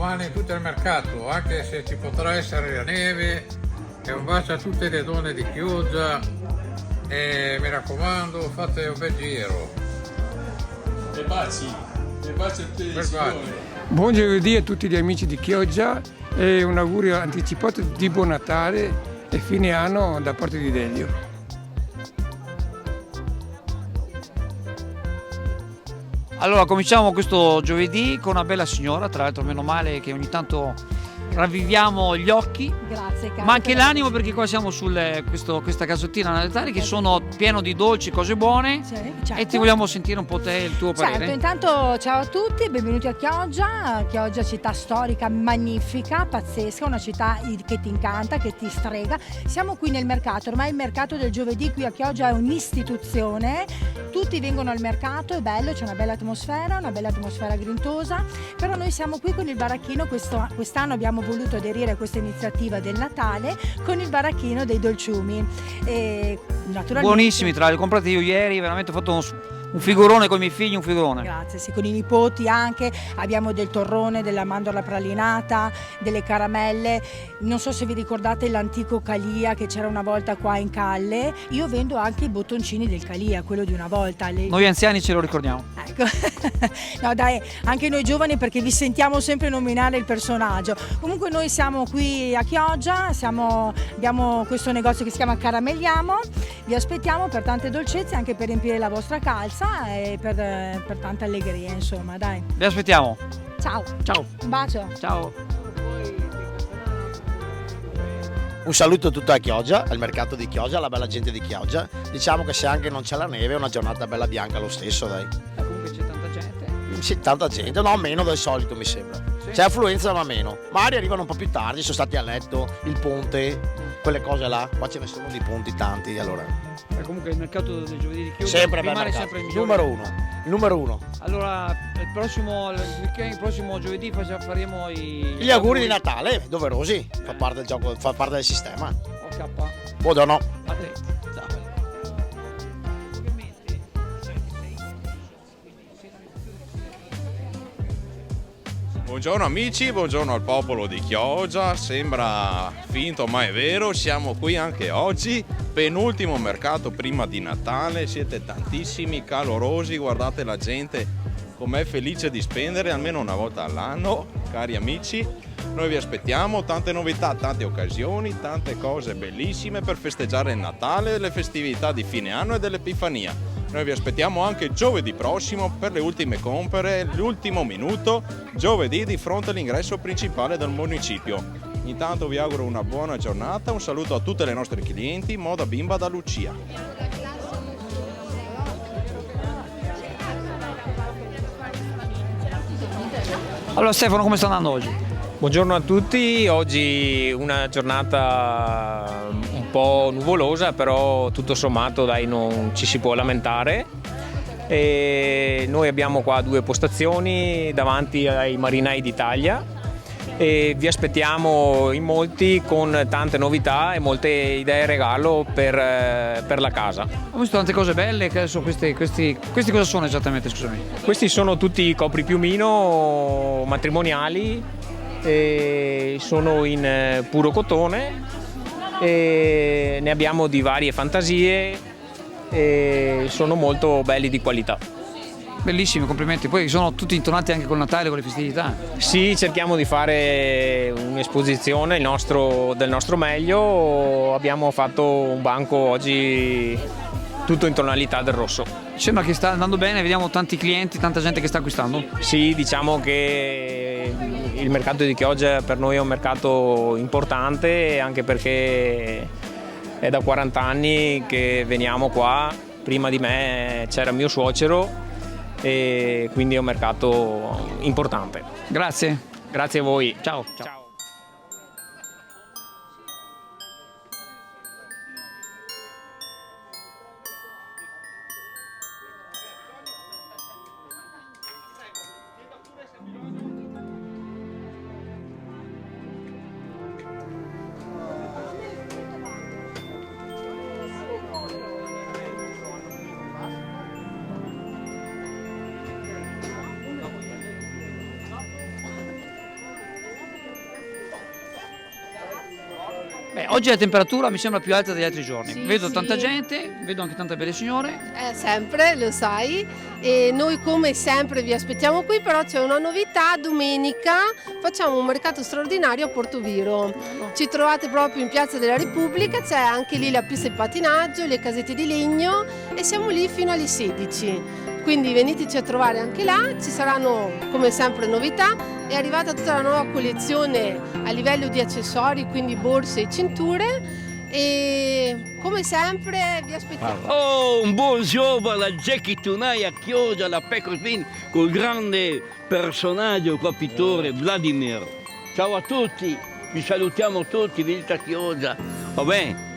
domani tutto il mercato, anche se ci potrà essere la neve. E un bacio a tutte le donne di Chioggia e mi raccomando fate un bel giro. E baci a te. Buon giovedì a tutti gli amici di Chioggia e un augurio anticipato di buon Natale e fine anno da parte di Delio. Allora, cominciamo questo giovedì con una bella signora, tra l'altro meno male che ogni tanto ravviviamo gli occhi, Grazie, caro, ma anche l'animo, perché qua siamo su questa casottina natale che sono pieno di dolci, cose buone, certo. e ti vogliamo sentire un po' te il tuo Certo, parere. intanto ciao a tutti, benvenuti a Chioggia. Chioggia, città storica magnifica, pazzesca, una città che ti incanta, che ti strega. Siamo qui nel mercato, ormai il mercato del giovedì qui a Chioggia è un'istituzione, tutti vengono al mercato, è bello, c'è una bella atmosfera grintosa, però noi siamo qui con il baracchino, quest'anno abbiamo voluto aderire a questa iniziativa del Natale con il baracchino dei dolciumi. E naturalmente... Buonissimi, tra li ho comprati io ieri, veramente ho fatto un figurone con i miei figli, un figurone. Grazie, sì, con i nipoti anche, abbiamo del torrone, della mandorla pralinata, delle caramelle, non so se vi ricordate l'antico Calia che c'era una volta qua in Calle, io vendo anche i bottoncini del Calia, quello di una volta. Noi anziani ce lo ricordiamo. Ecco, no dai, anche noi giovani perché vi sentiamo sempre nominare il personaggio. Comunque noi siamo qui a Chioggia, abbiamo questo negozio che si chiama Caramelliamo, vi aspettiamo per tante dolcezze, anche per riempire la vostra calza e per tanta allegria, insomma, dai. Vi aspettiamo. Ciao. Ciao. Un bacio. Ciao. Un saluto a tutta Chioggia, al mercato di Chioggia, alla bella gente di Chioggia. Diciamo che se anche non c'è la neve è una giornata bella bianca lo stesso, dai. Comunque c'è tanta gente. Sì, tanta gente, no, meno del solito mi sembra. Sì. C'è affluenza ma meno. Magari arrivano un po' più tardi, sono stati a letto, il ponte, quelle cose là. Qua ce ne sono di ponti tanti, allora. Comunque il mercato del giovedì di Chioggia Sempre bel rimane mercato. sempre il migliore. Il numero uno. Allora, il prossimo giovedì faremo Gli auguri di Natale, doverosi, fa parte del gioco, fa parte del sistema. Ok. Buongiorno. A te. Buongiorno amici, buongiorno al popolo di Chioggia, sembra finto ma è vero, siamo qui anche oggi, penultimo mercato prima di Natale, siete tantissimi, calorosi, guardate la gente com'è felice di spendere almeno una volta all'anno, cari amici, noi vi aspettiamo, tante novità, tante occasioni, tante cose bellissime per festeggiare il Natale, le festività di fine anno e dell'Epifania. Noi vi aspettiamo anche giovedì prossimo per le ultime compere, l'ultimo minuto, giovedì di fronte all'ingresso principale del municipio. Intanto vi auguro una buona giornata, un saluto a tutte le nostre clienti, Moda Bimba da Lucia. Allora Stefano, come sta andando oggi? Buongiorno a tutti, oggi una giornata un po' nuvolosa, però tutto sommato dai, non ci si può lamentare. E noi abbiamo qua 2 postazioni davanti ai marinai d'Italia e vi aspettiamo in molti con tante novità e molte idee regalo per la casa. Ho visto tante cose belle, che adesso questi cosa sono esattamente, scusami? Questi sono tutti copripiumino matrimoniali. Sono in puro cotone e ne abbiamo di varie fantasie e sono molto belli di qualità. Bellissimi, complimenti. Poi sono tutti intonati anche col Natale, con le festività. Sì, cerchiamo di fare un'esposizione del nostro meglio. Abbiamo fatto un banco oggi tutto in tonalità del rosso. Sembra che sta andando bene, vediamo tanti clienti, tanta gente che sta acquistando. Sì, diciamo che il mercato di Chioggia per noi è un mercato importante, anche perché è da 40 anni che veniamo qua. Prima di me c'era mio suocero e quindi è un mercato importante. Grazie. Grazie a voi. Ciao. Ciao. Beh, oggi la temperatura mi sembra più alta degli altri giorni. Sì, vedo sì. tanta gente, vedo anche tante belle signore. Sempre, lo sai. E noi come sempre vi aspettiamo qui, però c'è una novità: domenica facciamo un mercato straordinario a Portoviro. Ci trovate proprio in Piazza della Repubblica, c'è anche lì la pista di pattinaggio, le casette di legno e siamo lì fino alle 16. Quindi veniteci a trovare anche là, ci saranno come sempre novità. È arrivata tutta la nuova collezione a livello di accessori, quindi borse e cinture, e come sempre vi aspettiamo. Oh, un buongiorno alla Jackie Tunai a Chioggia, alla Pecosvin, col grande personaggio qua, pittore Vladimir. Ciao a tutti, vi salutiamo tutti, venite a Chioggia, va bene?